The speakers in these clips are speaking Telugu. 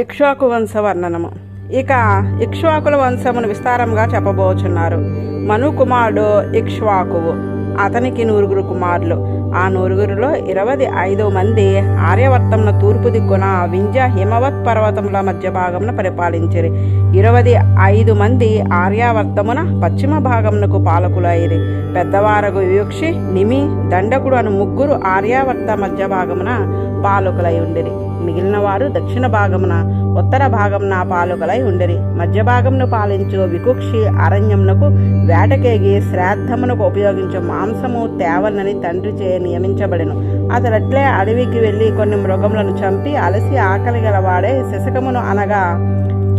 ఇక్ష్వాకు వంశ వర్ణనము. ఇక ఇక్ష్వాకుల వంశమును విస్తారంగా చెప్పబోచున్నారు. మను కుమారుడు ఇక్ష్వాకువు. అతనికి 9 కుమారులు. ఆ 9లో 25 మంది ఆర్యవర్తమున తూర్పు దిక్కున వింధ్య హిమవత్ పర్వతముల మధ్య భాగమున పరిపాలించిరి. 25 మంది ఆర్యావర్తమున పశ్చిమ భాగమునకు పాలకులైరి. పెద్దవారగు వివక్షి, నిమి, దండకుడు అను 3 ఆర్యావర్త మధ్య భాగమున పాలకులై ఉండిరి. మిగిలిన వారు దక్షిణ భాగమున, ఉత్తర భాగమున పాలకులై ఉండిరి. మధ్య భాగమును పాలించు వికుక్షి అరణ్యమునకు వేటకేగి శ్రాద్ధమునకు ఉపయోగించు మాంసము తేవలనని తండ్రిచే నియమించబడెను. అతడట్లే అడవికి వెళ్ళి కొన్ని మృగములను చంపి అలసి ఆకలి గలవాడే శశకమును అనగా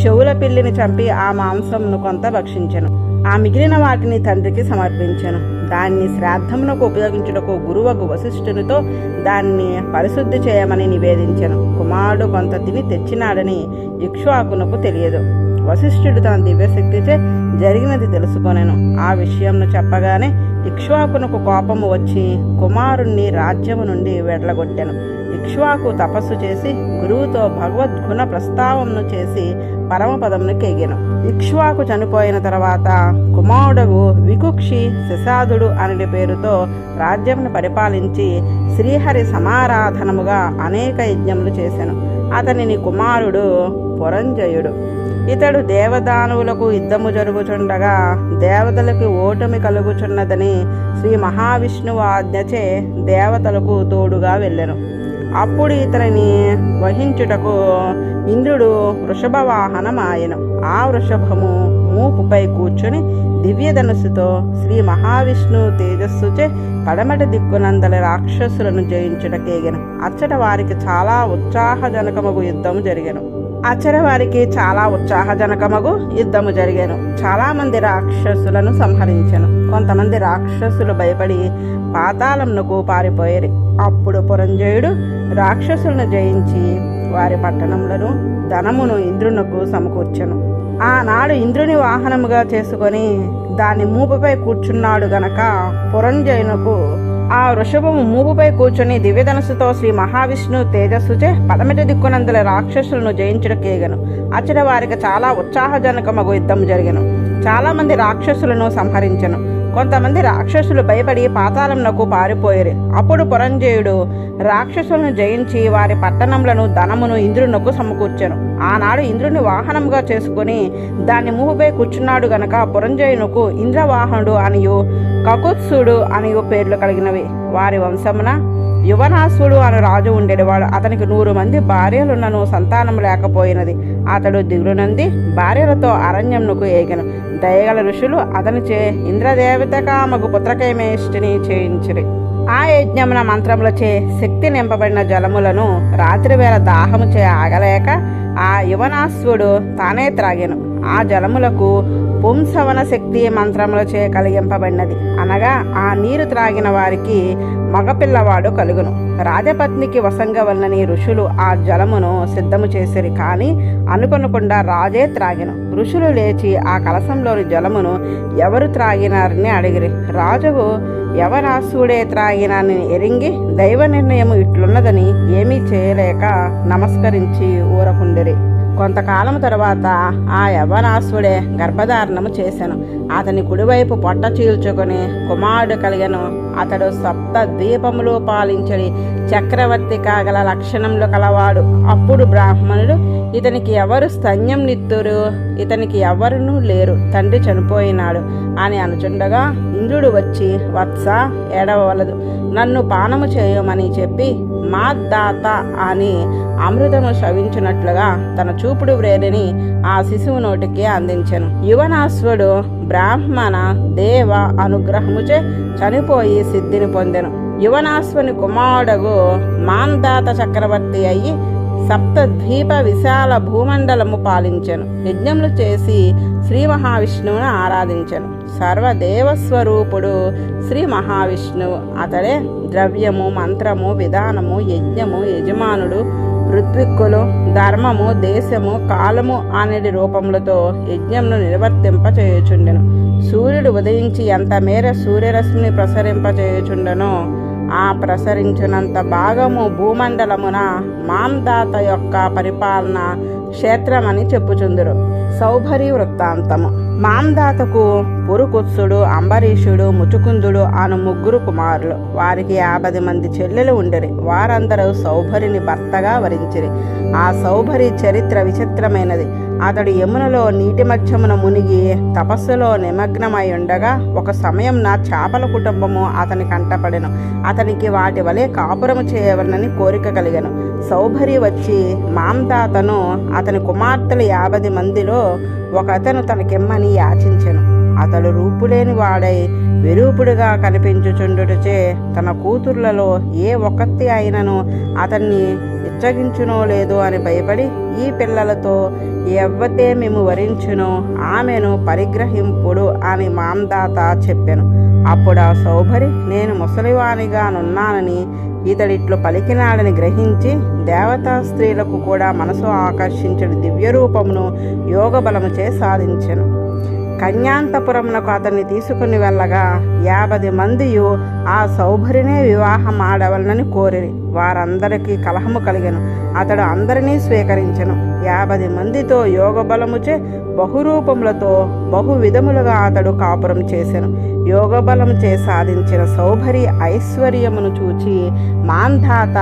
చెవుల పిల్లిని చంపి ఆ మాంసమును కొంత భక్షించెను. ఆ మిగిలిన వాటిని తండ్రికి సమర్పించెను. దాన్ని శ్రాద్ధమునకు ఉపయోగించుటకు గురువకు వశిష్ఠునితో దాన్ని పరిశుద్ధి చేయమని నివేదించెను. కుమారుడు కొంత తిని తెచ్చినాడని ఇక్ష్వాకునకు తెలియదు. వశిష్ఠుడు తన దివ్యశక్తిచే జరిగినది తెలుసుకొనెను. ఆ విషయంను చెప్పగానే ఇక్ష్వాకునకు కోపము వచ్చి కుమారుణ్ణి రాజ్యము నుండి వెడలగొట్టెను. ఇక్ష్వాకు తపస్సు చేసి గురువుతో భగవద్గుణ ప్రస్తావమును చేసి పరమపదమును కేగెను. ఇక్ష్వాకు చనిపోయిన తర్వాత కుమారుడు వికుక్షి శశాదుడు అనే పేరుతో రాజ్యమును పరిపాలించి శ్రీహరి సమారాధనముగా అనేక యజ్ఞములు చేసెను. అతనిని కుమారుడు పురంజయుడు. ఇతడు దేవదానవులకు యుద్ధము జరుగుచుండగా దేవతలకు ఓటమి కలుగుచున్నదని శ్రీ మహావిష్ణువు ఆజ్ఞచే దేవతలకు తోడుగా వెళ్ళెను. అప్పుడు ఇతనిని వహించుటకు ఇంద్రుడు వృషభ వాహనమాయెను. ఆ వృషభము మూపుపై కూర్చుని దివ్యధనుస్సుతో శ్రీ మహావిష్ణువు తేజస్సుచే పడమటి దిక్కునందలి రాక్షసులను జయించుటకేగెను. అచ్చట వారికి చాలా ఉత్సాహజనకమగు యుద్ధము జరిగెను. చాలా మంది రాక్షసులను సంహరించెను. కొంతమంది రాక్షసులు భయపడి పాతాళమునకు పారిపోయేరి. అప్పుడు పురంజయుడు రాక్షసులను జయించి వారి పట్టణములను ధనమును ఇంద్రునకు సమకూర్చెను. ఆనాడు ఇంద్రుని వాహనముగా చేసుకొని దాని మూపుపై కూర్చున్నాడు గనక పురంజయునకు ఆ వృషభము మూపుపై కూర్చొని దివ్యధనుస్సుతో శ్రీ మహావిష్ణు తేజస్సుచే పడమటి దిక్కునందల రాక్షసులను జయించుటకేగను. అచ్చట వారికి చాలా ఉత్సాహజనకమగు యుద్ధం జరిగెను. చాలా మంది రాక్షసులను సంహరించెను. కొంతమంది రాక్షసులు భయపడి పాతాళమునకు పారిపోయేరు. అప్పుడు పురంజయుడు రాక్షసులను జయించి వారి పట్టణములను ధనమును ఇంద్రునకు సమకూర్చెను. ఆనాడు ఇంద్రుని వాహనముగా చేసుకుని దాని మూపుపై కూర్చున్నాడు గనక పురంజయునకు ఇంద్రవాహనుడు అనియు కకుత్సుడు అనియు పేర్లు కలిగినవి. వారి వంశమున యువనాసుడు అను రాజు ఉండేవాడు. అతనికి 100 మంది భార్యలున్నను సంతానం లేకపోయినది. అతడు దిగులునంది భార్యలతో అరణ్యమునకు ఏగెను. దయగల ఋషులు అతనిచే ఇంద్రదేవతకామగు పుత్రకైమేష్టిని చేయించిరి. ఆ యజ్ఞమున మంత్రములచే శక్తి నింపబడిన జలములను రాత్రివేళ దాహముచే ఆగలేక ఆ యువనాశ్వుడు తానే త్రాగెను. ఆ జలములకు పుంసవన శక్తి మంత్రములచే కలిగింపబడినది. అనగా ఆ నీరు త్రాగిన వారికి మగపిల్లవాడు కలుగును. రాజపత్నికి వసంగవలనని ఋషులు ఆ జలమును సిద్ధము చేసిరి. కానీ అనుకొనకుండా రాజే త్రాగెను. ఋషులు లేచి ఆ కలశంలోని జలమును ఎవరు త్రాగినారని అడిగిరి. రాజుకు యవనాసుడే త్రాగినారని ఎరింగి దైవ నిర్ణయము ఇట్లున్నదని ఏమీ చేయలేక నమస్కరించి ఊరకుండిరి. కొంతకాలం తరువాత ఆ యవనాసుడే గర్భధారణము చేసెను. అతని కుడివైపు పొట్ట చీల్చుకొని కుమారుడు కలిగెను. అతడు సప్త ద్వీపములు పాలించడి చక్రవర్తి కాగల లక్షణములు కలవాడు. అప్పుడు బ్రాహ్మణుడు ఇతనికి ఎవరు స్తన్యం నిత్తురు, ఇతనికి ఎవరునూ లేరు, తండ్రి చనిపోయినాడు అని అనుచుండగా ఇంద్రుడు వచ్చి వత్స ఏడవలదు, నన్ను పానము చేయమని చెప్పి మాద్దాత అని అమృతము శ్రవించినట్లుగా తన చూపుడు వ్రేలిని ఆ శిశువు నోటికి అందించెను. యువనాశ్వుడు బ్రాహ్మణ దేవ అనుగ్రహముచే చనిపోయి సిద్ధిని పొందెను. యువనాశ్వుని కుమారుడగు మాందాత చక్రవర్తి అయ్యి సప్తద్వీప విశాల భూమండలము పాలించెను. యజ్ఞములు చేసి శ్రీ మహావిష్ణువును ఆరాధించెను. సర్వదేవస్వరూపుడు శ్రీ మహావిష్ణువు. అతడే ద్రవ్యము, మంత్రము, విధానము, యజ్ఞము, యజమానుడు, ఋత్విక్కులు, ధర్మము, దేశము, కాలము అనేది రూపములతో యజ్ఞమును నిర్వర్తింపచేయుచుండెను. సూర్యుడు ఉదయించి ఎంత మేర సూర్యరశ్మిని ప్రసరింపచేయుచుండెనో ఆ ప్రసరించినంత భాగము భూమండలమున మాందాత యొక్క పరిపాలన క్షేత్రమని చెప్పుచుందురు. సౌభరి వృత్తాంతము. మాంధాతకు పురుకుత్సుడు, అంబరీషుడు, ముచుకుందుడు అను 3 కుమారులు. వారికి 50 మంది చెల్లెలు ఉండరి. వారందరూ సౌభరిని భర్తగా వరించిరి. ఆ సౌభరి చరిత్ర విచిత్రమైనది. అతడు యమునలో నీటి మధ్యమున మునిగి తపస్సులో నిమగ్నమై ఉండగా ఒక సమయంన చేపల కుటుంబము అతని కంటపడెను. అతనికి వాటి వలె కాపురము చేయవలనని కోరిక కలిగెను. సౌభరి వచ్చి మాంధాతను అతని కుమార్తెలు 50 మందిలో ఒకతను తనకిమ్మని యాచించెను. అతడు రూపులేని వాడై విరూపుడుగా కనిపించుచుండుటచే తన కూతుర్లలో ఏ ఒక్కతి అయినను అతన్ని ఇచ్చగించునో లేదో అని భయపడి, ఈ పిల్లలతో ఎవ్వతే మేము వరించునో ఆమెను పరిగ్రహింపుడు అని మాంధాత చెప్పెను. అప్పుడు ఆ సౌభరి, నేను ముసలివానిగా నున్నానని ఇతడిట్లు పలికినాడని గ్రహించి దేవతా స్త్రీలకు కూడా మనసు ఆకర్షించడు దివ్యరూపమును యోగబలముచే సాధించెను. కన్యాంతపురమునకు అతన్ని తీసుకుని వెళ్ళగా 50 మందియు ఆ సౌభరినే వివాహం ఆడవలనని కోరిరి. వారందరికీ కలహము కలిగెను. అతడు అందరినీ స్వీకరించెను. 50 మందితో యోగబలముచే బహురూపములతో బహు విధములుగా అతడు కాపురం చేసెను. యోగబలముచే సాధించిన సౌభరి ఐశ్వర్యమును చూచి మాంధాత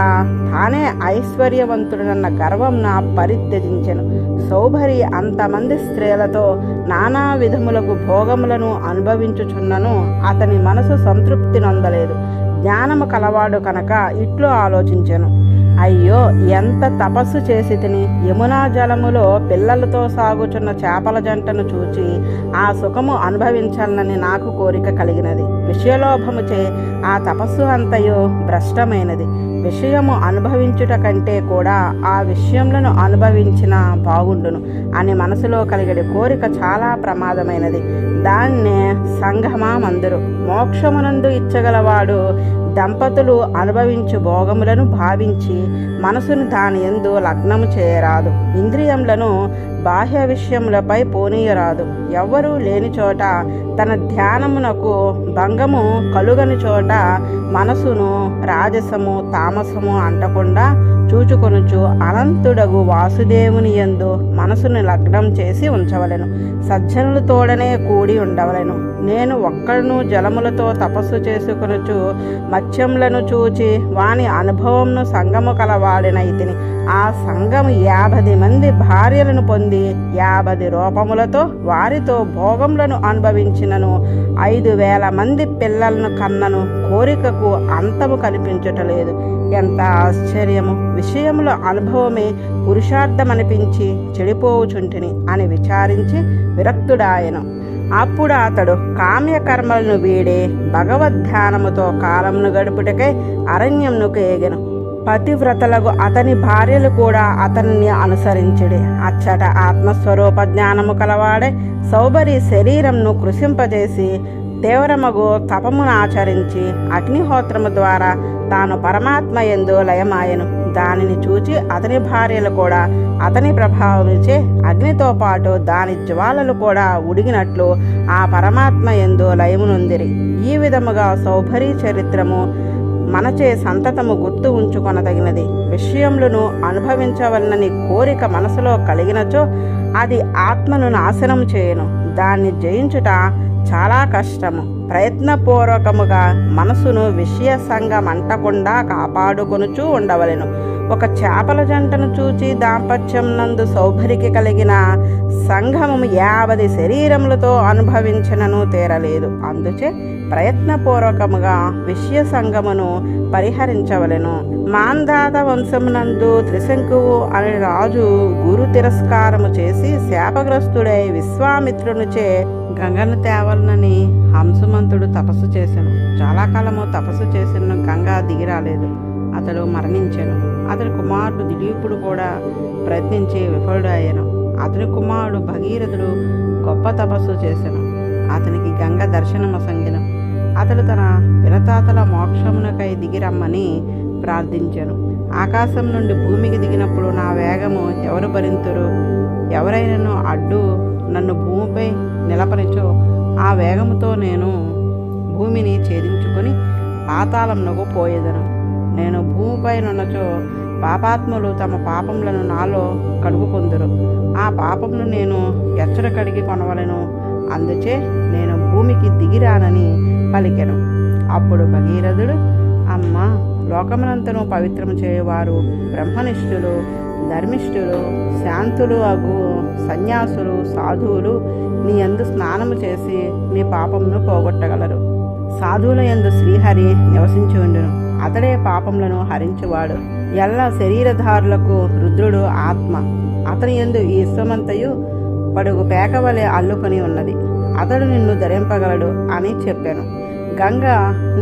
తానే ఐశ్వర్యవంతుడన్న గర్వంన పరిత్యజించెను. సౌభరి అంతమంది స్త్రీలతో నానా విధములకు భోగములను అనుభవించుచున్నను అతని మనసు సంతృప్తి నొందలేదు. జ్ఞానము కలవాడు కనుక ఇట్లు ఆలోచించెను, అయ్యో ఎంత తపస్సు చేసి తిని యమునా జలములో పిల్లలతో సాగుచున్న చేపల జంటను చూచి ఆ సుఖము అనుభవించాలని నాకు కోరిక కలిగినది. విషయలోభముచే ఆ తపస్సు అంతయు భ్రష్టమైనది. విషయము అనుభవించుట కంటే కూడా ఆ విషయములను అనుభవించిన బాగుండును అని మనసులో కలిగడి కోరిక చాలా ప్రమాదమైనది. దాన్నే సంగమమందురు. మోక్షమునందు ఇచ్చగలవాడు దంపతులు అనుభవించు భోగములను భావించి మనసును దాని యందు లగ్నము చేయరాదు. ఇంద్రియములను బాహ్య విషయములపై పోనీయరాదు. ఎవ్వరూ లేని చోట తన ధ్యానమునకు భంగము కలుగని చోట మనసును రాజసము తామసము అంటకుండా చూచుకొనుచు అనంతుడగు వాసుదేవుని యందు మనసును లగ్నం చేసి ఉంచవలెను. సజ్జనులు తోడనే కూడి ఉండవలెను. నేను ఒక్కడును జలములతో తపస్సు చేసుకొనుచు మత్స్యములను చూచి వాని అనుభవంను సంగము కలవాడినైతిని. ఆ సంగము 50 మంది భార్యలను పొంది 50 రూపములతో వారితో భోగములను అనుభవించినను 5,000 మంది పిల్లలను కన్నను. కోరికకు అంతము కనిపించటలేదు. ఎంత ఆశ్చర్యము! విషయముల అనుభవమే పురుషార్థమనిపించి చెడిపోవుచుంటిని అని విచారించి విరక్తుడాయను. అప్పుడు అతడు కామ్యకర్మలను వీడి భగవద్ధ్యానముతో కాలమును గడుపుటకై అరణ్యమునకు ఏగెను. పతివ్రతలకు అతని భార్యలు కూడా అతనిని అనుసరించిడి. అచ్చట ఆత్మస్వరూప జ్ఞానము కలవాడే సౌభరి శరీరంను కృషింపజేసి తీవ్రమగు తపమును ఆచరించి అగ్నిహోత్రము ద్వారా తాను పరమాత్మ యందు లయమాయను. దానిని చూచి అతని భార్యలు కూడా అతని ప్రభావముచే అగ్నితో పాటు దాని జ్వాలలు కూడా ఉడిగినట్లు ఆ పరమాత్మ యందు లయమునొందిరి. ఈ విధముగా సౌభరి చరిత్రము మనచే సంతతము గుర్తు ఉంచుకొనదగినది. విషయములను అనుభవించవలనని కోరిక మనసులో కలిగినచో అది ఆత్మను నాశనం చేయను. దాన్ని జయించుట చాలా కష్టము. ప్రయత్నపూర్వకముగా మనసును విషయ సంగం అంటకుండా కాపాడుకొనుచూ ఉండవలెను. ఒక చేపల జంటను చూచి దాంపత్యం నందు సౌభరికి కలిగిన సంగమము 50 శరీరములతో అనుభవించినను తీరలేదు. అందుచే ప్రయత్నపూర్వకముగా విషయ సంగమును పరిహరించవలెను. మాంధాత వంశమునందు త్రిశంకువు అనే రాజు గురు తిరస్కారము చేసి శాపగ్రస్తుడై విశ్వామిత్రునిచే గంగను తేవలనని హంసమంతుడు తపస్సు చేసెను. చాలా కాలము తపస్సు చేసిన గంగ దిగిరాలేదు. అతడు మరణించెను. అతని కుమారుడు దిలీపుడు కూడా ప్రయత్నించి విఫలుడు అయ్యను. అతని కుమారుడు భగీరథుడు గొప్ప తపస్సు చేసెను. అతనికి గంగ దర్శనమసంగెను. అతడు తన పినతాతల మోక్షమునకై దిగిరమ్మని ప్రార్థించెను. ఆకాశం నుండి భూమికి దిగినప్పుడు నా వేగము ఎవరు భరింతురు? ఎవరైనాను అడ్డు నన్ను భూమిపై నిలపనిచో ఆ వేగముతో నేను భూమిని ఛేదించుకొని పాతాళమునకు పోయేదను. నేను భూమిపై నున్నచో పాపాత్ములు తమ పాపములను నాలో కడుగుకొందురు. ఆ పాపమును నేను ఎచ్చట కడిగి కొనవలెను. అందుచే నేను భూమికి దిగిరానని పలికెను. అప్పుడు భగీరథుడు, అమ్మా, లోకమునంతను పవిత్రము చేయవారు బ్రహ్మనిష్ఠులు, ధర్మిష్ఠులు, శాంతులు అగు సన్యాసులు, సాధువులు నీ యందు స్నానము చేసి నీ పాపమును పోగొట్టగలరు. సాధువుల యందు శ్రీహరి నివసించి ఉండును. అతడే పాపములను హరించువాడు. ఎల్ల శరీరధారులకు రుద్రుడు ఆత్మ. అతని యందు ఈ విశ్వమంతయు పడుగు పేకవలే అల్లుకొని ఉన్నది. అతడు నిన్ను ధరింపగలడు అని చెప్పాను. గంగ,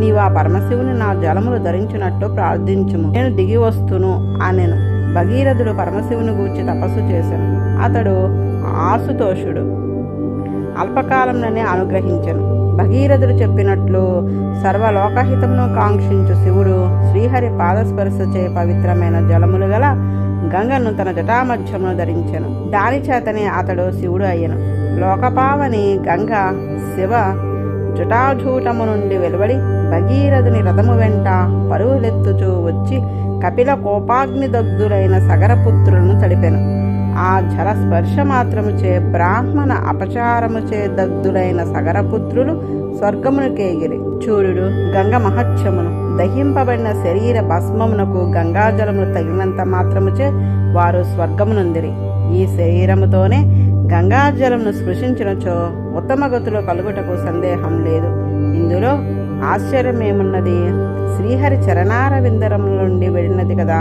నీవు ఆ పరమశివుని నా జలములు ధరించినట్టు ప్రార్థించుము, నేను దిగి వస్తును అనెను. భగీరథుడు పరమశివుని గూర్చి తపస్సు చేశాను. అతడు ఆశుతోషుడు. అల్పకాలంలోనే అనుగ్రహించెను. భగీరథుడు చెప్పినట్లు సర్వలోకహితమును కాంక్షించు శివుడు శ్రీహరి పాదస్పర్శచే పవిత్రమైన జలములు గల గంగను తన జటామధ్యమును ధరించెను. దాని చేతనే అతడు శివుడు అయ్యను. లోకపావని గంగ శివ జటాజూటము నుండి వెలువడి భగీరథుని రథము వెంట పరుగులెత్తుచూ వచ్చి కపిల కోపాగ్ని దగ్ధులైన సగరపుత్రులను తడిపెను. ఆ జల స్పర్శ మాత్రముచే బ్రాహ్మణ అపచారముచే దగ్ధులైన సగరపుత్రులు స్వర్గమునకేగిరి. చూడుడు గంగ మహత్యమును. దహింపబడిన శరీర భస్మమునకు గంగాజలమును తగినంత మాత్రముచే వారు స్వర్గమునందిరి. ఈ శరీరముతోనే గంగాజలమును స్పృశించినచో ఉత్తమ గతులు కలుగుటకు సందేహం లేదు. ఇందులో ఆశ్చర్యమేమున్నది? శ్రీహరి చరణార విందరముల నుండి వెళ్ళినది కదా.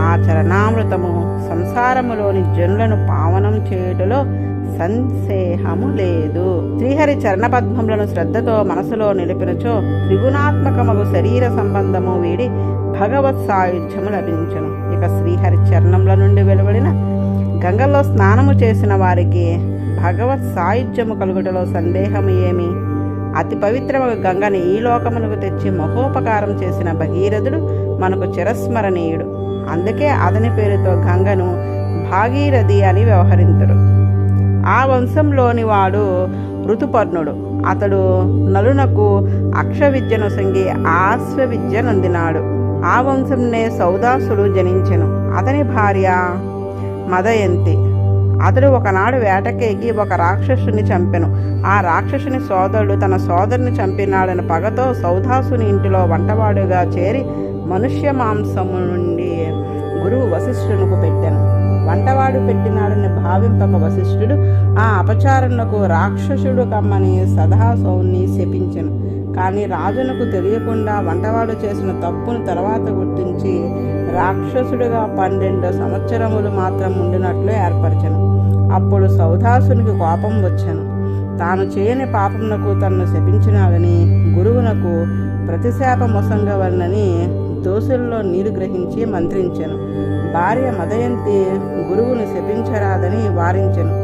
ఆ చరణామృతము సంసారములోని జనులను పావనం చేయుటలో సందేహము లేదు. శ్రీహరి చరణపద్మములను శ్రద్ధతో మనసులో నిలిపినచో త్రిగుణాత్మకమగు శరీర సంబంధము వీడి భగవత్ సాయుధ్యము లభించును. ఇక శ్రీహరి చరణముల నుండి వెలువడిన గంగలో స్నానము చేసిన వారికి భగవత్ సాయుధ్యము కలుగుటలో సందేహము ఏమి? అతి పవిత్రమైన గంగని ఈ లోకమునకు తెచ్చి మహోపకారం చేసిన భగీరథుడు మనకు చిరస్మరణీయుడు. అందుకే అతని పేరుతో గంగను భాగీరథి అని వ్యవహరింతుడు. ఆ వంశంలోని వాడు ఋతుపర్ణుడు. అతడు నలునకు అక్ష విద్యను సంగి ఆశ్వ విద్య నొందినాడు. ఆ వంశంనే సౌదాసుడు జనించెను. అతని భార్య మదయంతి. అతడు ఒకనాడు వేటకేగి ఒక రాక్షసుని చంపెను. ఆ రాక్షసుని సోదరుడు తన సోదరుని చంపినాడని పగతో సౌదాసుని ఇంటిలో వంటవాడుగా చేరి మనుష్య మాంసము నుండి గురువు వశిష్ఠునకు పెట్టెను. వంటవాడు పెట్టినాడని భావింపక వశిష్ఠుడు ఆ అపచారణకు రాక్షసుడు కమ్మని సదాశౌని శపించెను. కానీ రాజునకు తెలియకుండా వంటవాడు చేసిన తప్పును తర్వాత గుర్తించి రాక్షసుడిగా 12 సంవత్సరములు మాత్రం ఉండినట్లు ఏర్పరచెను. అప్పుడు సౌదాసునికి కోపం వచ్చెను. తాను చేయని పాపమునకు తన్ను శపించినాడని గురువునకు ప్రతిశాపమొసంగవలనని దోసుల్లో నీరు గ్రహించి మంత్రించెను. భార్య మదయంతి గురువును శపించరాదని వారించెను.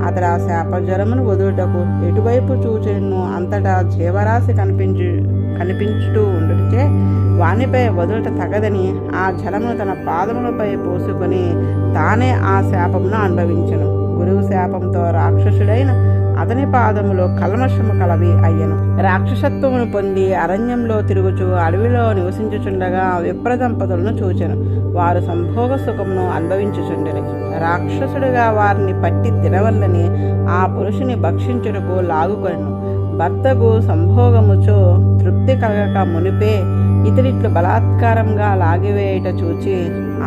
అతడు ఆ శాపజ్వరమును వదులుటకు ఎటువైపు చూచెను అంతటా జీవరాశి కనిపించుతూ ఉండుటచే వానిపై వదులుట తగదని ఆ జలమును తన పాదములపై పోసుకొని తానే ఆ శాపమును అనుభవించెను. గురువు శాపంతో రాక్షసుడైన అతని పాదములో కల్మషము కలవి అయ్యను. రాక్షసత్వమును పొంది అరణ్యంలో తిరుగుచు అడవిలో నివసించుచుండగా విప్రదంపతులను చూచెను. వారు సంభోగ సుఖమును అనుభవించుచుండెను. రాక్షసుడిగా వారిని పట్టి తినవల్లని ఆ పురుషుని భక్షించుటకు లాగుకొనెను. భర్తకు సంభోగముచో తృప్తి కలగక మునిపే ఇతడిట్లు బలాత్కారంగా లాగివేయుట చూచి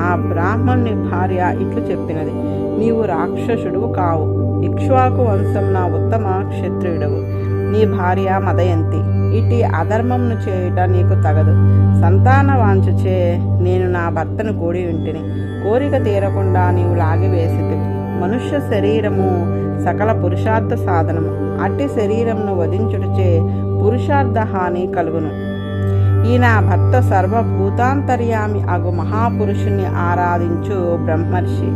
ఆ బ్రాహ్మణుని భార్య ఇట్లు చెప్పినది, నీవు రాక్షసుడు కావు, ఇక్ష్వాకు వంశం నా ఉత్తమ క్షత్రియుడవు. నీ భార్య మదయంతి. ఇటు అధర్మమును చేయుట నీకు తగదు. సంతాన వాంఛచే నేను నా భర్తను కూడి ఉంటిని. కోరిక తీరకుండా నీవు లాగివేసితి. మనుష్య శరీరము సకల పురుషార్థ సాధనము. అట్టి శరీరమును వధించుటచే పురుషార్థ హాని కలుగును. ఈ నా భర్త సర్వభూతాంతర్యామి అగు మహాపురుషుణ్ణి ఆరాధించు బ్రహ్మర్షి.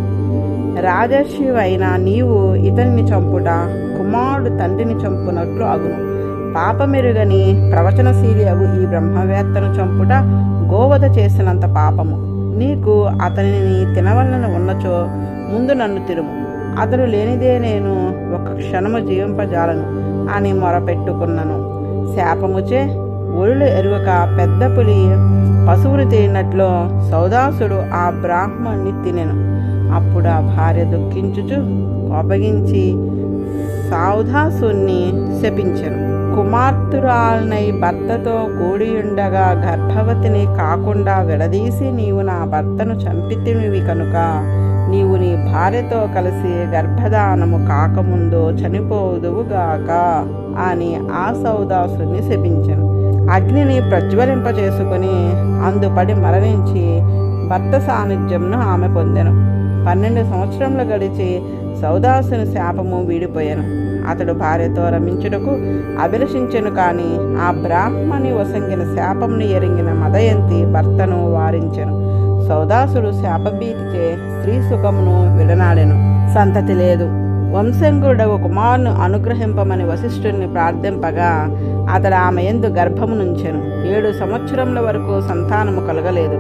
రాజర్షివైన నీవు ఇతన్ని చంపుట కుమారుడు తండ్రిని చంపునట్లు అగును. పాపమెరుగని ప్రవచనశీలి అగు ఈ బ్రహ్మవేత్తను చంపుట గోవధ చేసినంత పాపము. నీకు అతనిని తినవలన ఉన్నచో ముందు నన్ను తిరుము. అతడు లేనిదే నేను ఒక క్షణము జీవింపజాలను అని మొరపెట్టుకున్నను. శాపముచే ఒళ్ళు ఎరుగక పెద్ద పులి పశువుని తిన్నట్లు సౌదాసుడు ఆ బ్రాహ్మణ్ణి తినెను. అప్పుడు ఆ భార్య దుఃఖించుచు కోపగించి సౌదాసుని శపించెను. కుమార్తెరాలనై భర్తతో కూడియుండగా గర్భవతిని కాకుండా విడదీసి నీవు నా భర్తను చంపితివి కనుక నీవు నీ భార్యతో కలిసి గర్భధానము కాకముందు చనిపోదువుగాక అని ఆ సౌదాసుని శపించెను. అగ్నిని ప్రజ్వలింపచేసుకుని అందుపడి మరణించి భర్త సాన్నిధ్యంను ఆమె పొందెను. 12 సంవత్సరములు గడిచి సౌదాసుని శాపము వీడిపోయాను. అతడు భార్యతో రమించుటకు అభిలషించెను. కాని ఆ బ్రాహ్మణి వసంగిన శాపమును ఎరింగిన మదయంతి భర్తను వారించెను. సౌదాసుడు శాపభీతిచే స్త్రీ సుఖమును విడనాడెను. సంతతి లేదు. వంశంకుడగు కుమారును అనుగ్రహింపమని వశిష్ఠుని ప్రార్థింపగా అతడు ఆమె యందు గర్భమునుంచెను. 7 సంవత్సరముల వరకు సంతానము కలగలేదు.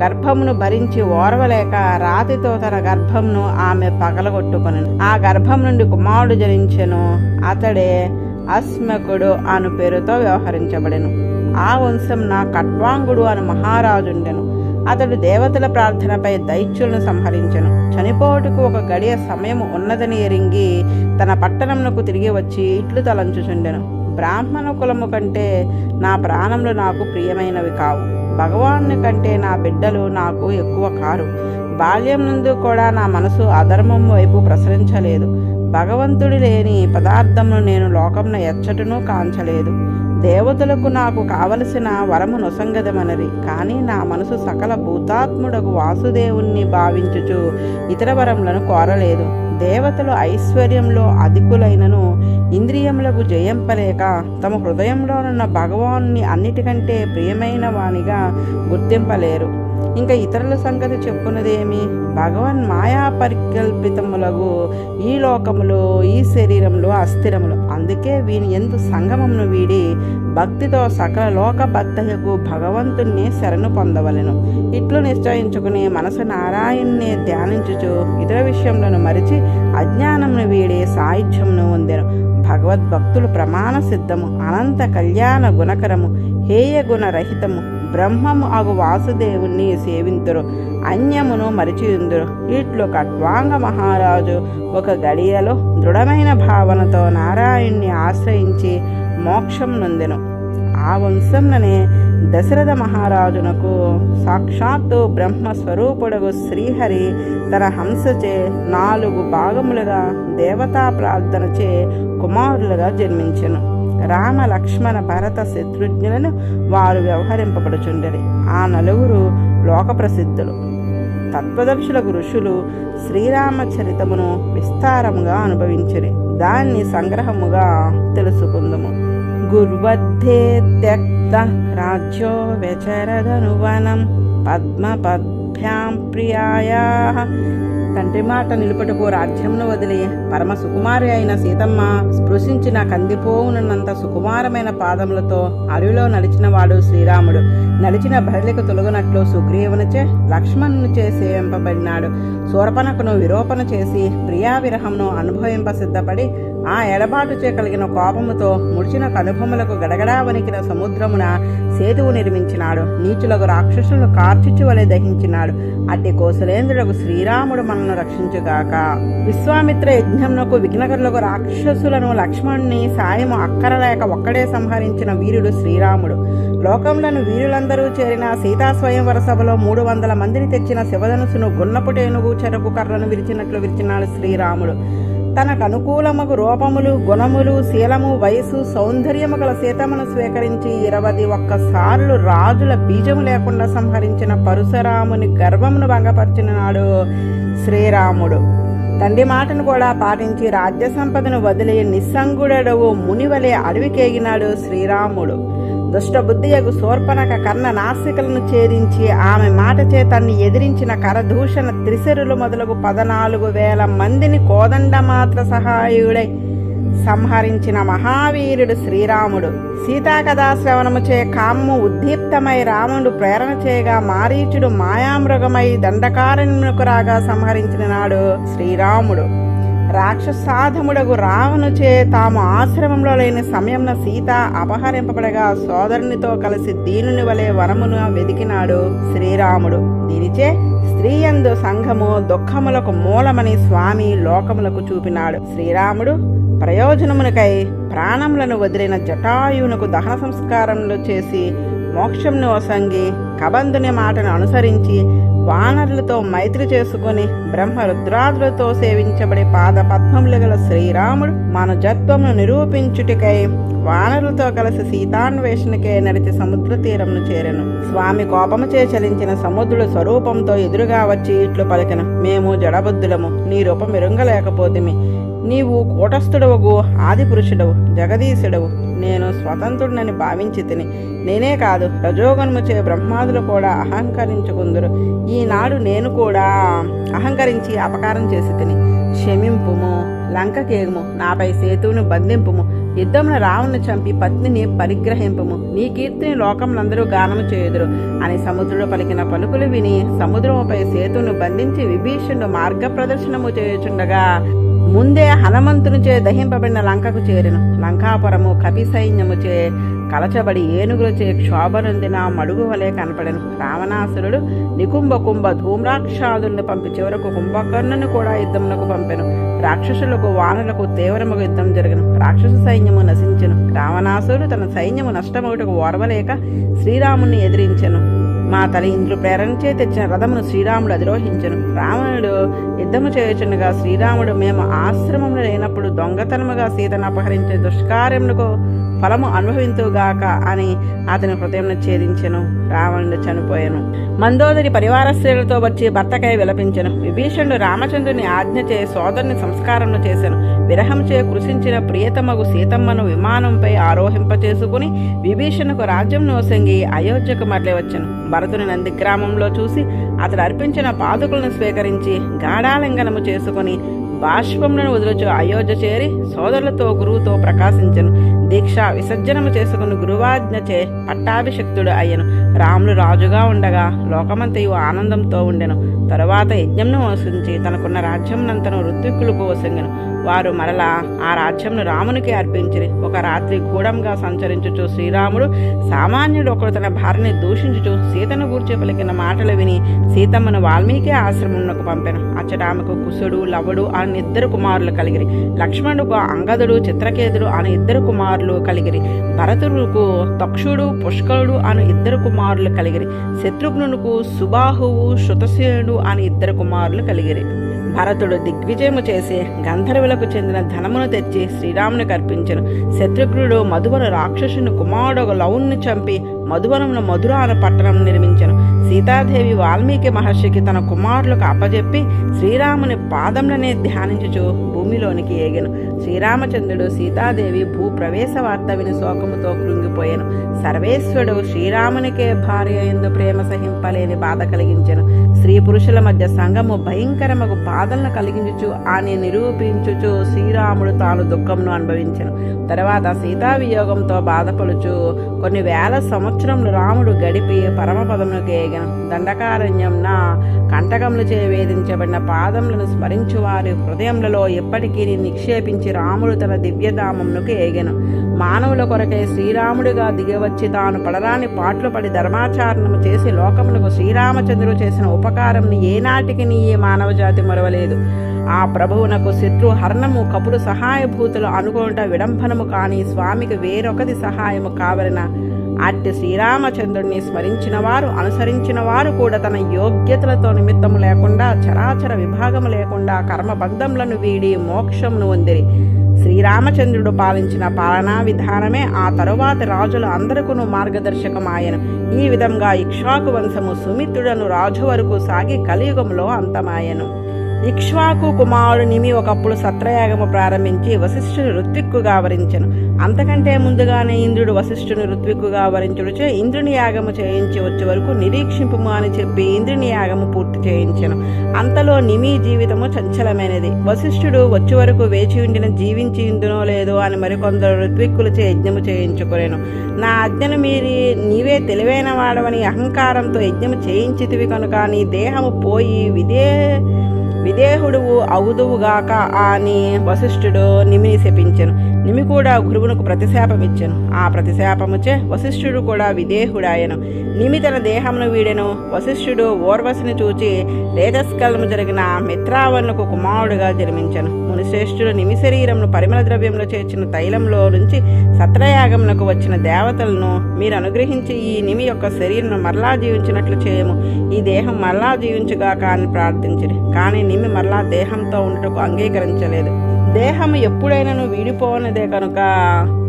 గర్భమును భరించి ఓర్వలేక రాతితో తన గర్భమును ఆమె పగలగొట్టుకొనెను. ఆ గర్భం నుండి కుమారుడు జనించెను. అతడే అస్మకుడు అను పేరుతో వ్యవహరించబడెను. ఆ వంశంన కట్వాంగుడు అను మహారాజుండెను. అతడు దేవతల ప్రార్థనపై దైత్యులను సంహరించెను. చనిపోటుకు ఒక గడియ సమయము ఉన్నదని ఎరింగి తన పట్టణమునకు తిరిగి వచ్చి ఇట్లు తలంచుచుండెను. బ్రాహ్మణ కులము కంటే నా ప్రాణములు నాకు ప్రియమైనవి కావు. భగవాను కంటే నా బిడ్డలు నాకు ఎక్కువ కారు. బాల్యం నుండి కూడా నా మనసు అధర్మం వైపు ప్రసరించలేదు. భగవంతుడి లేని పదార్థమును నేను లోకమున ఎచ్చటను కాంచలేదు. దేవతలకు నాకు కావలసిన వరము నొసంగదమనరి. కానీ నా మనసు సకల భూతాత్ముడకు వాసుదేవుణ్ణి భావించుచు ఇతర వరములను కోరలేదు. దేవతలు ఐశ్వర్యంలో అధికులైనను ఇంద్రియములకు జయింపలేక తమ హృదయంలోనున్న భగవాన్ని అన్నిటికంటే ప్రియమైన వానిగా గుర్తింపలేరు. ఇంకా ఇతరుల సంగతి చెప్పున్నదేమి? భగవన్ మాయా పరికల్పితములకు ఈ లోకములు ఈ శరీరములు అస్థిరములు. అందుకే వీని ఎందు సంగమమును వీడి భక్తితో సకల లోకబద్ధయకు భగవంతుణ్ణి శరణు పొందవలెను. ఇట్లు నిశ్చయించుకుని మనసు నారాయణ్ణి ధ్యానించుచు ఇతర విషయములను మరిచి అజ్ఞానమును వీడి సాయుధ్యమును పొందెను. భగవద్భక్తులు ప్రమాణ సిద్ధము, అనంత కళ్యాణ గుణకరము, హేయ గుణరహితము బ్రహ్మము అగు వాసుదేవుణ్ణి సేవింతురు, అన్యమును మరిచియుందురు. ఇట్లు కట్వాంగ మహారాజు ఒక గడియలో దృఢమైన భావనతో నారాయణ్ణి ఆశ్రయించి మోక్షం నొందెను. ఆ వంశంలోనే దశరథ మహారాజునకు సాక్షాత్తు బ్రహ్మస్వరూపుడగు శ్రీహరి తన హంసచే 4 భాగములుగా దేవతా ప్రార్థనచే కుమారులుగా జన్మించెను. రామ లక్ష్మణ భరత శత్రుఘ్నులను వారు వ్యవహరింపబడుచుండెరి. ఆ 4 లోక ప్రసిద్ధులు. తత్వదర్శులకు ఋషులు శ్రీరామచరితమును విస్తారముగా అనుభవించిరి. దాన్ని సంగ్రహముగా తెలుసుకుందుము. గుర్వద్ధే త్యక్త రాజ్యో వ్యచరదనువనం పద్మపద్భ్యాం ప్రియాయా. తండ్రి మాట నిలుపుటకు రాజ్యమును వదిలి పరమ సుకుమారి అయిన సీతమ్మ స్పృశించిన కందిపోవునంత సుకుమారమైన పాదములతో అడవిలో నడిచినవాడు శ్రీరాముడు. నడిచిన బయలుకు తొలగునట్లు సుగ్రీవునిచే లక్ష్మణునిచే సేవింపబడినాడు. శూర్పణఖను విరోపణ చేసి ప్రియా విరహమును అనుభవింప సిద్ధపడి ఆ ఎడబాటుచే కలిగిన కోపముతో ముడిచిన కనుభములకు గడగడా వణికిన సముద్రమున సేతువు నిర్మించినాడు. నీచులకు రాక్షసులను కార్చిచ్చు వలె దహించినాడు. అట్టి కోసలేంద్రులకు శ్రీరాముడు మనను రక్షించుగాక. విశ్వామిత్ర యజ్ఞమునకు విఘ్నకరులకు రాక్షసులను లక్ష్మణుని సాయము అక్కరలేక ఒక్కడే సంహరించిన వీరుడు శ్రీరాముడు. లోకంలోని వీరులందరూ చేరిన సీతా స్వయంవర సభలో 300 మందిని తెచ్చిన శివధనుసును గున్నపుటేనుగు చెరకు కర్రను విరిచినట్లు విరిచినాడు శ్రీరాముడు. తనకు అనుకూలముకు రూపములు, గుణములు, శీలము, వయసు, సౌందర్యము గల సీతమ్మను స్వీకరించి 21 సార్లు రాజుల బీజము లేకుండా సంహరించిన పరశురాముని గర్వమును భంగపరిచిన నాడు శ్రీరాముడు. తండ్రి మాటను కూడా పాటించి రాజ్య సంపదను వదిలి నిస్సంగుడవు మునివలే అడవికేగినాడు శ్రీరాముడు. దుష్టబుద్ధియగు శూర్పణఖ కర్ణ నాసికలను ఛేదించి ఆమె మాట చేతన్ని ఎదిరించిన కరదూషణ త్రిశరులు మొదలగు 14,000 మందిని కోదండమాత్ర సహాయుడై సంహరించిన మహావీరుడు శ్రీరాముడు. సీతాకథా శ్రవణముచే కామము ఉద్దీప్తమై రాముడు ప్రేరణ చేయగా మారీచుడు మాయామృగమై దండకారణ్యమునకు రాగా సంహరించిన నాడు శ్రీరాముడు. రాక్షసాధముడగు రావణుచే తాము ఆశ్రమంలో లేని సమయంలో సీత అపహరింపబడగా సోదరునితో కలిసి దీనుని వలె వనమును వెదికినాడు శ్రీరాముడు. దీనిచే స్త్రీయందు సంఘము దుఃఖములకు మూలమని స్వామి లోకములకు చూపినాడు. శ్రీరాముడు ప్రయోజనమునకై ప్రాణములను వదిలిన జటాయువునకు దహన సంస్కారములు చేసి మోక్షంను వసంగి కబంధుని మాటను అనుసరించి వానరులతో మైత్రి చేసుకుని బ్రహ్మ రుద్రాదులతో సేవించబడే పాద పద్మములు గల శ్రీరాముడు మనుజత్వమును నిరూపించుటకై వానరులతో కలిసి సీతాన్వేషణకే నడిచి సముద్ర తీరమును చేరెను. స్వామి కోపముచే చలించిన సముద్రుడు స్వరూపంతో ఎదురుగా వచ్చి ఇట్లు పలికెను, మేము జడబుద్ధులము, నీ రూపం ఎరుంగలేకపోతిమి. నీవు కూటస్థుడవగు ఆది పురుషుడవు, జగదీశుడవు. నేను స్వతంత్రుడినని భావించి తిని. నేనే కాదు, రజోగణముచే బ్రహ్మాదులు కూడా అహంకరించుకుందురు. ఈనాడు నేను కూడా అహంకరించి అపకారం చేసి తిని. క్షమింపుము, లంకకేగుము, నాపై సేతువును బంధింపుము, యుద్ధమున రావణ్ణి చంపి పత్నిని పరిగ్రహింపుము, నీ కీర్తిని లోకములందరూ గానము చేయుదురు అని సముద్రుడు పలికిన పలుకులు విని సముద్రముపై సేతువును బంధించి విభీషణుడు మార్గ ప్రదర్శనము చేయుచుండగా ముందే హనుమంతునిచే దహింపబడిన లంకకు చేరెను. లంకాపురము కపి సైన్యముచే కలచబడి ఏనుగులచే క్షోభనొందిన మడుగు వలె కనపడెను. రావణాసురుడు నికుంభ కుంభ ధూమ్రాక్షాదుల్ని పంపి చివరకు కుంభకర్ణుని కూడా యుద్ధమునకు పంపెను. రాక్షసులకు వానలకు తీవ్రముగా యుద్ధం జరిగను. రాక్షస సైన్యము నశించెను. రావణాసురుడు తన సైన్యము నష్టమవుటకు ఓర్వలేక శ్రీరాముని ఎదిరించెను. మా తల్లి ఇంద్రుడు ప్రేరణచే తెచ్చిన రథమును శ్రీరాముడు అధిరోహించెను. రావణుడు యుద్ధము చేయుచుండగా శ్రీరాముడు మేము ఆశ్రమములు లేనప్పుడు దొంగతనముగా సీతను అపహరించే దుష్కార్యములకు ఫలము అనుభవింతుగాక అని అతని హృదయం ఛేదించెను. రావణుడు చనిపోయాను. మందోదరి పరివార స్త్రీలతో వచ్చి భర్తకై విలపించెను. విభీషణుడు రామచంద్రుని ఆజ్ఞచే సోదరుని సంస్కారములు చేశాను. విరహంచే కృషించిన ప్రియతమగు సీతమ్మను విమానంపై ఆరోహింపచేసుకుని విభీషణకు రాజ్యం నోసంగి అయోధ్యకు మరలి వచ్చెను. భరతుని నందిగ్రామంలో చూసి అతడు అర్పించిన పాదుకులను స్వీకరించి గాఢాలింగనము చేసుకుని బాష్పములను వదులుచు అయోధ్య చేరి సోదరులతో గురువుతో ప్రకాశించెను. దీక్ష విసర్జనము చేసుకుని గురువాజ్ఞచే పట్టాభిషిక్తుడు అయ్యను. రాములు రాజుగా ఉండగా లోకమంతయు ఆనందంతో ఉండెను. తరువాత యజ్ఞంను వసించి తనకున్న రాజ్యమునంతను ఋత్విక్కులకు వసంగెను. వారు మరలా ఆ రాజ్యంను రామునికి అర్పించిరి. ఒక రాత్రి గూఢంగా సంచరించుచు శ్రీరాముడు సామాన్యుడు ఒకడు తన భార్యని దూషించుచు సీతను గూర్చి పలికిన మాటలు విని సీతమ్మను వాల్మీకి ఆశ్రమంకు పంపెను. అచ్చట ఆమెకు కుశుడు లవుడు అని 2 కుమారులు కలిగిరి. లక్ష్మణుడుకు అంగదుడు చిత్రకేతుడు అని 2 కుమారులు కలిగిరి. భరతుడుకు తక్షుడు పుష్కరుడు అని 2 కుమారులు కలిగిరి. శత్రుఘ్నునకు సుబాహువు శృతసేనుడు అని 2 కుమారులు కలిగిరి. భరతుడు దిగ్విజయము చేసి గంధర్వులకు చెందిన ధనమును తెచ్చి శ్రీరామునికి అర్పించెను. శత్రుఘ్నుడు మధువన రాక్షసుని కుమారుడు లవుణ్ణి చంపి మధువనమును మధుర అనే పట్టణం నిర్మించెను. సీతాదేవి వాల్మీకి మహర్షికి తన కుమారులకు అప్పజెప్పి శ్రీరాముని పాదములనే ధ్యానించుచు భూమిలోనికి ఏగెను. శ్రీరామచంద్రుడు సీతాదేవి భూప్రవేశ వార్త విని శోకముతో కృంగిపోయాను. సర్వేశ్వరుడు శ్రీరామునికే భార్య ఎందు ప్రేమ సహింపలేని బాధ కలిగించెను. స్త్రీ పురుషుల మధ్య సంగము భయంకరమగు బాధలను కలిగించుచు అని నిరూపించుచు శ్రీరాముడు తాను దుఃఖమును అనుభవించెను. తర్వాత సీతావియోగంతో బాధపడుచు కొన్ని వేల సంవత్సరములు రాముడు గడిపి పరమపదమునకు ఏగెను. దండకారణ్యంన కంటకములచే వేధించబడిన పాదములను స్మరించు వారి హృదయములలో ఎప్పటికీ నిక్షేపించి రాముడు తన దివ్యధామమునకు ఏగెను. మానవుల కొరకై శ్రీరాముడిగా దిగవచ్చి తాను పడరాని పాటలు పడి ధర్మాచరణము చేసి లోకములకు శ్రీరామచంద్రుడు చేసిన ఉపకారంని ఏనాటికి నీ మానవ జాతి మరవలేదు. ఆ ప్రభువునకు శత్రు హరణము కపుడు సహాయభూతులు అనుకుంట విడంబనము కాని స్వామికి వేరొకది సహాయము కావలన అట్టి శ్రీరామచంద్రుడిని స్మరించిన వారు అనుసరించిన వారు కూడా తన యోగ్యతలతో నిమిత్తము లేకుండా చరాచర విభాగము లేకుండా కర్మబంధములను వీడి మోక్షమును పొందిరి. శ్రీరామచంద్రుడు పాలించిన పాలనా విధానమే ఆ తరువాతి రాజుల అందరికీ మార్గదర్శకమాయను. ఈ విధంగా ఇక్ష్వాకు వంశము సుమిత్రుడను రాజు వరకు సాగి కలియుగములో అంతమాయను. ఇక్ష్వాకు కుమారుడు నిమి ఒకప్పుడు సత్రయాగము ప్రారంభించి వశిష్ఠుని ఋత్విక్కుగా వరించెను. అంతకంటే ముందుగానే ఇంద్రుడు వశిష్ఠుని ఋత్విక్కుగా వరించుడుచే ఇంద్రుని యాగము చేయించి వచ్చే వరకు నిరీక్షింపుము అని చెప్పి ఇంద్రుని యాగము పూర్తి చేయించెను. అంతలో నిమి జీవితము చంచలమైనది. వశిష్ఠుడు వచ్చే వరకు వేచి ఉండిన జీవించి ఇందునో లేదో అని మరికొందరు ఋత్విక్కులచే యజ్ఞము చేయించుకొనేను. నా ఆజ్ఞను మీరి నీవే తెలివైన వాడవని అహంకారంతో యజ్ఞము చేయించితివి కనుక నీ దేహము పోయి విదేహుడువు అవుదువుగాక అని వశిష్ఠుడు నిమిని శపించెను. నిమి కూడా గురువునకు ప్రతిశాపమిచ్చెను. ఆ ప్రతిశాపముచే వశిష్ఠుడు కూడా విదేహుడాయను. నిమి తన దేహమును వీడెను. వశిష్ఠుడు ఓర్వశిని చూచి రేతస్కలము జరిగిన మిత్రావణులకు కుమారుడుగా జన్మించెను. మునిశ్రేష్ఠుడు నిమి శరీరమును పరిమళ ద్రవ్యంలో చేర్చిన తైలంలో నుంచి సత్రయాగమునకు వచ్చిన దేవతలను మీరు అనుగ్రహించి ఈ నిమి యొక్క శరీరం మరలా జీవించినట్లు చేయము, ఈ దేహం మరలా జీవించుగాక అని ప్రార్థించిరి. కానీ నిమి మరలా దేహంతో ఉండుటకు అంగీకరించలేదు. దేహము ఎప్పుడైనాను వీడిపోనదే కనుక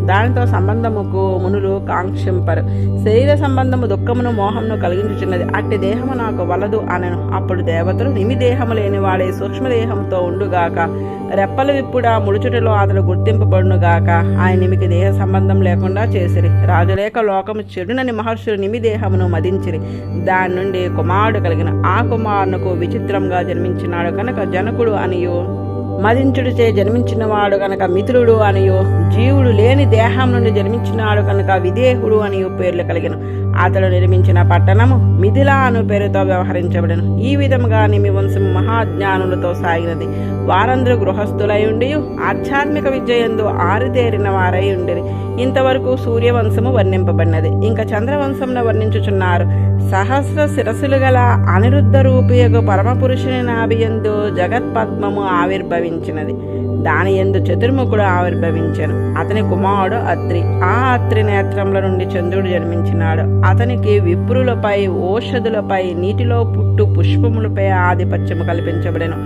దానితో సంబంధముకు మునులు కాంక్షింపరు. శరీర సంబంధము దుఃఖమును మోహమును కలిగించుచున్నది, అట్టి దేహము నాకు వలదు అనెను. అప్పుడు దేవతలు నిమి దేహము లేని వాడే సూక్ష్మదేహంతో ఉండుగాక, రెప్పలు విప్పుడా ముడుచుటలో అతడు గుర్తింపబడునుగాక. ఆయన నిమికి దేహ సంబంధం లేకుండా చేసిరి. రాజులేక లోకము చెడునని మహర్షులు నిమి దేహమును మదించిరి. దాని నుండి కుమారుడు కలిగిన ఆ కుమారునకు విచిత్రంగా జన్మించినాడు కనుక జనకుడు అనియు, మదించుడిచే జన్మించినవాడు కనుక మిత్రుడు అనియు, జీవుడు లేని దేహం నుండి జన్మించినాడు కనుక విదేహుడు అనియు పేర్లు కలిగిన. అతడు నిర్మించిన పట్టణము మిథిలా అను పేరుతో వ్యవహరించబడను. ఈ విధముగా నిమి వంశం మహాజ్ఞానులతో సాగినది. వారందరూ గృహస్థులై ఉండి ఆధ్యాత్మిక విద్యయందు ఆరితేరిన వారై ఉండిరి. ఇంతవరకు సూర్యవంశము వర్ణింపబడినది. ఇంకా చంద్రవంశంను వర్ణించుచున్నారు. సహస్ర శిరసులు గల అనిరుద్ధ రూపియగు పరమపురుషుని నాభియందు జగత్పద్మము ఆవిర్భవించినది. దాని యందు చతుర్ముఖుడు ఆవిర్భవించెను. అతని కుమారుడు అత్రి. ఆ అత్రి నేత్రముల నుండి చంద్రుడు జన్మించినాడు. అతనికి విప్రులపై, ఓషధులపై, నీటిలో పుట్టు పుష్పములపై ఆధిపత్యము కల్పించబడెను.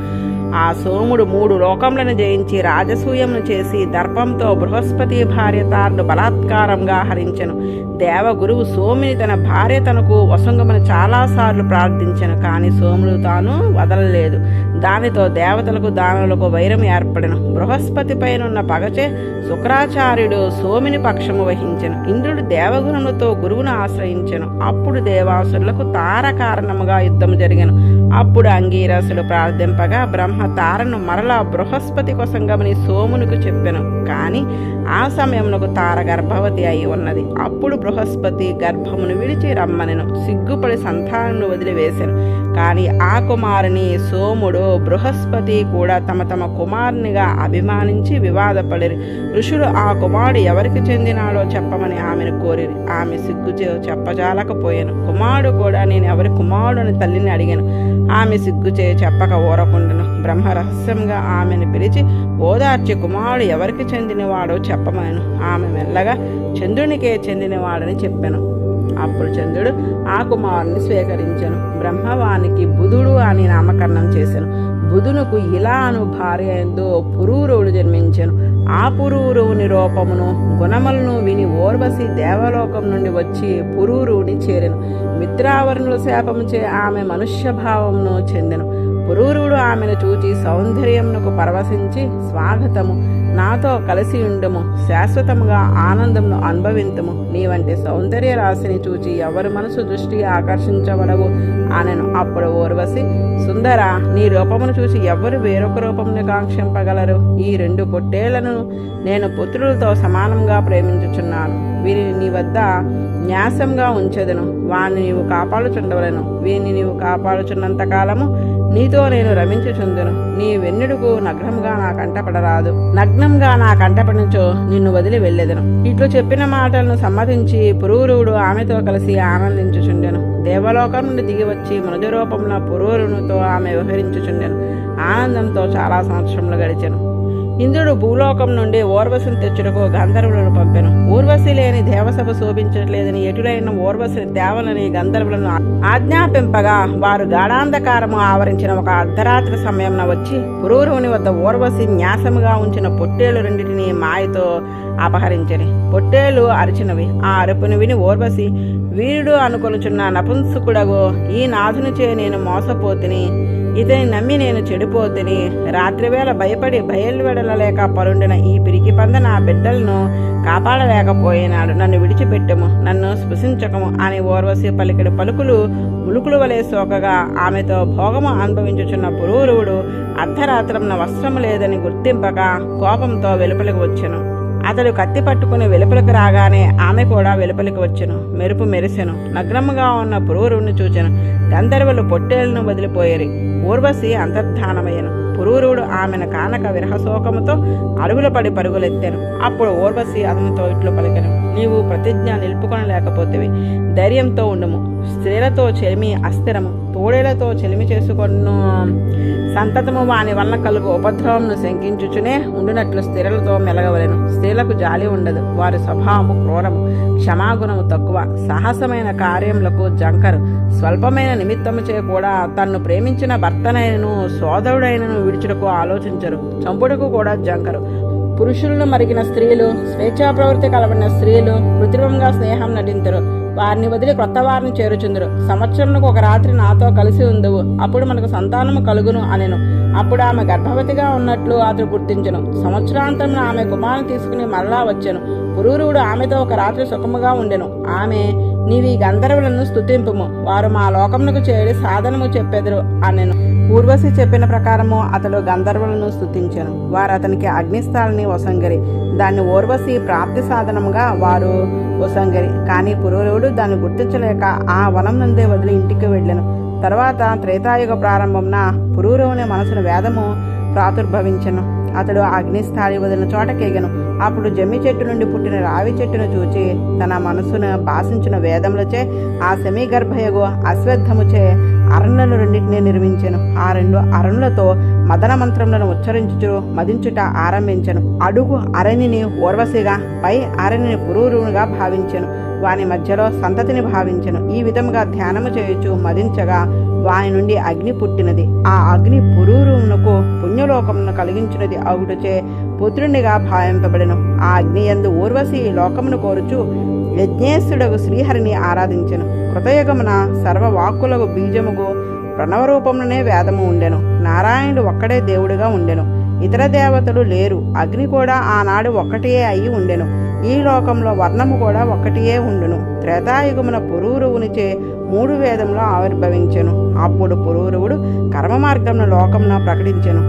ఆ సోముడు 3 లోకములను జయించి రాజసూయమును చేసి దర్పంతో బృహస్పతి భార్య తాను బలాత్కారంగా హరించెను. దేవగురువు సోముని తన భార్య తనకు వసంగమని చాలాసార్లు ప్రార్థించెను. కానీ సోముడు తాను వదలలేదు. దానితో దేవతలకు దానులకు వైరం ఏర్పడెను. బృహస్పతి పైనున్న పగచే శుక్రాచార్యుడు సోమిని పక్షము వహించెను. ఇంద్రుడు దేవగుణములతో గురువును ఆశ్రయించెను. అప్పుడు దేవాసురులకు తార కారణముగా యుద్ధము జరిగెను. అప్పుడు అంగీరసులు ప్రార్థింపగా బ్రహ్మ తారను మరలా బృహస్పతి కొసంగమని సోమునికి చెప్పెను. కానీ ఆ సమయమునకు తార గర్భవతి అయి ఉన్నది. అప్పుడు బృహస్పతి గర్భమును విడిచి రమ్మనెను. సిగ్గుపడి సంతానమును వదిలివేశాను. కానీ ఆ కుమారుని సోముడు బృహస్పతి కూడా తమ తమ కుమారునిగా అభిమానించి వివాదపడిరి. ఋషులు ఆ కుమారుడు ఎవరికి చెందినాడో చెప్పమని ఆమెను కోరిరి. ఆమె సిగ్గుచే చెప్పజాలకపోయాను. కుమారుడు కూడా నేను ఎవరి కుమారుడు అని తల్లిని అడిగాను. ఆమె సిగ్గుచే చెప్పక ఊరకుండెను. బ్రహ్మ రహస్యంగా ఆమెను పిలిచి ఓదార్చి కుమారుడు ఎవరికి చెందినవాడో చెప్పమను. ఆమె మెల్లగా చంద్రునికే చెందినవాడని చెప్పాను. అప్పుడు చంద్రుడు ఆ కుమారుని స్వీకరించెను. బ్రహ్మవానికి బుధుడు అని నామకరణం చేశాను. బుధునకు ఇలా అను భార్య ఎందు పురూరవుడు జన్మించెను. ఆ పురూరువుని రూపమును గుణములను విని ఓర్వశి దేవలోకం నుండి వచ్చి పురూరువుని చేరెను. మిత్రావరుణుల శాపముచే ఆమె మనుష్య భావమును చెందెను. పురూరువుడు ఆమెను చూచి సౌందర్యమునకు పరవశించి స్వాగతము, నాతో కలిసి ఉండుము, శాశ్వతముగా ఆనందమును అనుభవింతుము, నీ వంటి సౌందర్య రాశిని చూచి ఎవరి మనసు దృష్టి ఆకర్షించబడవు అనెను. అప్పుడు ఓర్వశి, సుందర, నీ రూపమును చూసి ఎవరు వేరొక రూపమును కాంక్షింపగలరు? ఈ 2 పొట్టేళ్లను నేను పుత్రులతో సమానంగా ప్రేమించుచున్నాను. వీరిని నీ వద్ద న్యాసంగా ఉంచెదను. వాణ్ణి నీవు కాపాడుచుండవలను. వీరిని నీవు కాపాడుచున్నంత కాలము నీతో నేను రమించుచుందును. నీ వెన్నుడుకు నగ్నంగా నా కంటపడరాదు. నగ్నంగా నా కంటపడినచో నిన్ను వదిలి వెళ్ళెదను. ఇట్లు చెప్పిన మాటలను సమ్మతించి పురూరువుడు ఆమెతో కలిసి ఆనందించుచుండెను. దేవలోకం నుండి దిగి వచ్చి మనుజ రూపంలో పురూరునితో ఆమె వ్యవహరించుచుండెను. ఆనందంతో చాలా సంవత్సరములు గడిచెను. ఇంద్రుడు భూలోకం నుండి ఊర్వశిని తెచ్చుటకు గంధర్వులను పంపెను. ఊర్వశి లేని దేవసభ శోభించట్లేదని ఎటులైన ఊర్వశిని తేవలని గంధర్వులను ఆజ్ఞాపింపగా వారు గాఢాంధకారము ఆవరించిన ఒక అర్ధరాత్రి సమయంలో వచ్చి పురూరువుని వద్ద ఊర్వశి న్యాసముగా ఉంచిన పొట్టేలు 2 మాయతో అపహరించని. పొట్టేలు అరిచినవి. ఆ అరుపును విని ఊర్వశి, వీరుడు అనుకొనుచున్న నపుంసకుడగు ఈ నాథునిచే నేను మోసపోతిని, ఇతని నమ్మి నేను చెడిపోతిని. రాత్రివేళ భయపడి బయలువెడలలేక పరుండిన ఈ పిరికి పంద నా బిడ్డలను కాపాడలేకపోయినాడు. నన్ను విడిచిపెట్టము, నన్ను స్పృశించకము అని ఊర్వశి పలికిన పలుకులు ములుకులు వలె సోకగా ఆమెతో భోగము అనుభవించుచున్న పురూరువుడు అర్ధరాత్రమున వస్త్రము లేదని గుర్తింపక కోపంతో వెలుపలికి వచ్చెను. అతడు కత్తి పట్టుకుని వెలుపలకు రాగానే ఆమె కూడా వెలుపలికి వచ్చెను. మెరుపు మెరిసెను. నగ్నముగా ఉన్న పురూరువుని చూచెను. గంధర్వులు పొట్టేళ్లను వదిలిపోయేరి. ఊర్వశి అంతర్ధానమయ్యను. పురూరువుడు ఆమెను కానక విరహశోకముతో అడుగుల పడి పరుగులెత్తాను. అప్పుడు ఊర్వశి అతనితో ఇట్లు పలికెను, నీవు ప్రతిజ్ఞ నిలుపుకొనలేకపోతేవి. ధైర్యంతో ఉండుము. స్త్రీలతో చెలిమి అస్థిరము. తోడేలతో చెలిమి చేసుకొను సంతతము వాని వలన కలుగు ఉపద్రవమును శంకించుచునే ఉండునట్లు స్త్రీలతో మెలగవలెను. స్త్రీలకు జాలి ఉండదు. వారి స్వభావము క్రూరము, క్షమాగుణము తక్కువ, సాహసమైన కార్యములకు జంకరు. స్వల్పమైన నిమిత్తము చే కూడా తన్ను ప్రేమించిన భర్తనైనను సోదరుడైనను విడిచుటకు ఆలోచించరు. చంపుటకు కూడా జంకరు. పురుషులను మరిగిన స్త్రీలు, స్వేచ్ఛా ప్రవృత్తి కలబడిన స్త్రీలు కృత్రిమంగా స్నేహం నటించరు. వారిని వదిలి క్రొత్త వారిని చేరుచుందరు. సంవత్సరంకు ఒక రాత్రి నాతో కలిసి ఉందువు, అప్పుడు మనకు సంతానము కలుగును అనెను. అప్పుడు ఆమె గర్భవతిగా ఉన్నట్లు అతడు గుర్తించెను. సంవత్సరాంతం ఆమె కుమారుని తీసుకుని మరలా వచ్చెను. పురూరువుడు ఆమెతో ఒక రాత్రి సుఖముగా ఉండెను. ఆమె, నీవి గంధర్వులను స్తుతింపుము, వారు మా లోకమునకు చేరి సాధనము చెప్పెదరు అనెను. ఊర్వశి చెప్పిన ప్రకారము అతడు గంధర్వులను స్తుతించెను. వారు అతనికి అగ్నిస్థాలని వసంగరి. దాన్ని ఊర్వశి ప్రాప్తి సాధనముగా వారు వసంగరి. కానీ పురూరువుడు దాన్ని గుర్తించలేక ఆ వనం నుండే వదిలి ఇంటికి వెళ్ళెను. తర్వాత త్రేతాయుగ ప్రారంభంన పురూరువుని మనసును వేదము ప్రాదుర్భవించెను. అతడు అగ్నిస్థాళి వదిలిన చోటకెగెను. అప్పుడు జమ్మి చెట్టు నుండి పుట్టిన రావి చెట్టును చూచి తన మనసును భాషించిన వేదములచే ఆ సమీగర్భయగు అశ్వత్థముచే అరణ్యులను రెండింటినీ నిర్మించెను. ఆ 2 అరణులతో మదన మంత్రములను ఉచ్చరించుచు మదించుట ఆరంభించెను. అడుగు అరణిని ఊర్వశిగా, పై అరణిని పురూరువునిగా భావించెను. వాని మధ్యలో సంతతిని భావించెను. ఈ విధముగా ధ్యానము చేయుచు మదించగా వాని నుండి అగ్ని పుట్టినది. ఆ అగ్ని పురూరువునకు పుణ్యలోకమును కలిగించినది అగుటచే పుత్రునిగా భావింపబడెను. ఆ అగ్ని యందు ఊర్వశి లోకమును కోరుచు యజ్ఞేశుడగు శ్రీహరిని ఆరాధించెను. కృతయుగమున సర్వవాక్కులకు బీజముగు ప్రణవరూపమునే వేదము ఉండెను. నారాయణుడు ఒక్కడే దేవుడిగా ఉండెను. ఇతర దేవతలు లేరు. అగ్ని కూడా ఆనాడు ఒక్కటే అయి ఉండెను. ఈ లోకంలో వర్ణము కూడా ఒక్కటియే ఉండును. త్రేతాయుగమున పురూరువునిచే 3 వేదములు ఆవిర్భవించెను. అప్పుడు పురూరువుడు కర్మ మార్గమును లోకమున ప్రకటించెను.